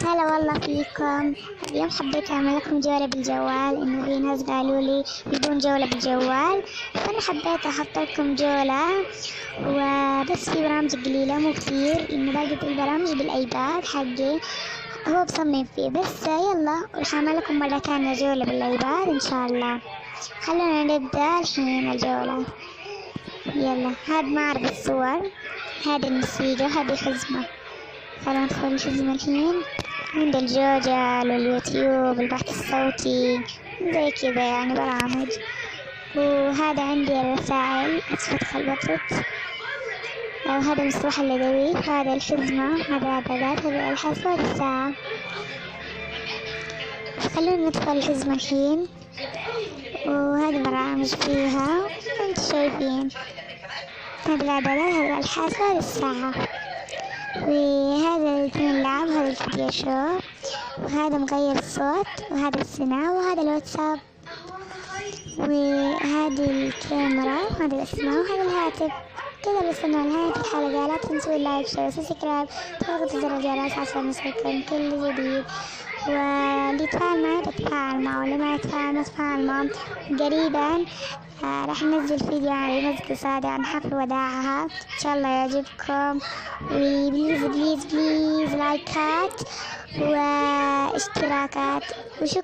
هلا والله فيكم. اليوم حبيت أعمل لكم جولة بالجوال، إنه في ناس قالوا لي يبون جولة بالجوال، فأنا حبيت أحط لكم جولة. وبس في برامج قليلة مو كثير، إنه باقي البرامج بالأيباد حقي هو بصمم فيه. بس يلا راح أعمل لكم مرة ثانية جولة بالأيباد إن شاء الله. خلونا نبدأ الحين الجولة. يلا هاد معرض الصور، هذا الموسيقى، هذه حزمة. خلونا ندخل الحزمة الحين. عند الجوجل واليوتيوب البحث الصوتي زي كذا يعني برامج. وهذا عندي الرسائل، أدخل الوقت. وهذا مصباح اليدوي، هذا الحزمة، هذا الإعدادات، هذا الحاسة، هذه الساعة. خلونا ندخل الحزمة الحين. وهذه برامج فيها انتم شايفين، هذه الإعدادات، هذا الحاسة، هذه الساعة. وهذا الاثنين لعب، هذا الفيديو شو، وهذا مغير الصوت، وهذا السماع، وهذا الواتساب، وهذه الكاميرا، وهذا الاسماء، وهذا الهاتف. كذا وصلنا لنهاية الحلقة. لا تنسوا اللايك شير سبسكرايب، تضغطوا زر الجرس عشان يوصلكم كل جديد. واللي يتفاعل معي بتفاعل معه، واللي ما يتفاعل ما يتفاعل معه. قريبا راح ننزل فيديو عن ريمز قصادي عن حفل وداعها، ان شاء الله يعجبكم. وبليز بليز بليز لايكات واشتراكات، وشكرا.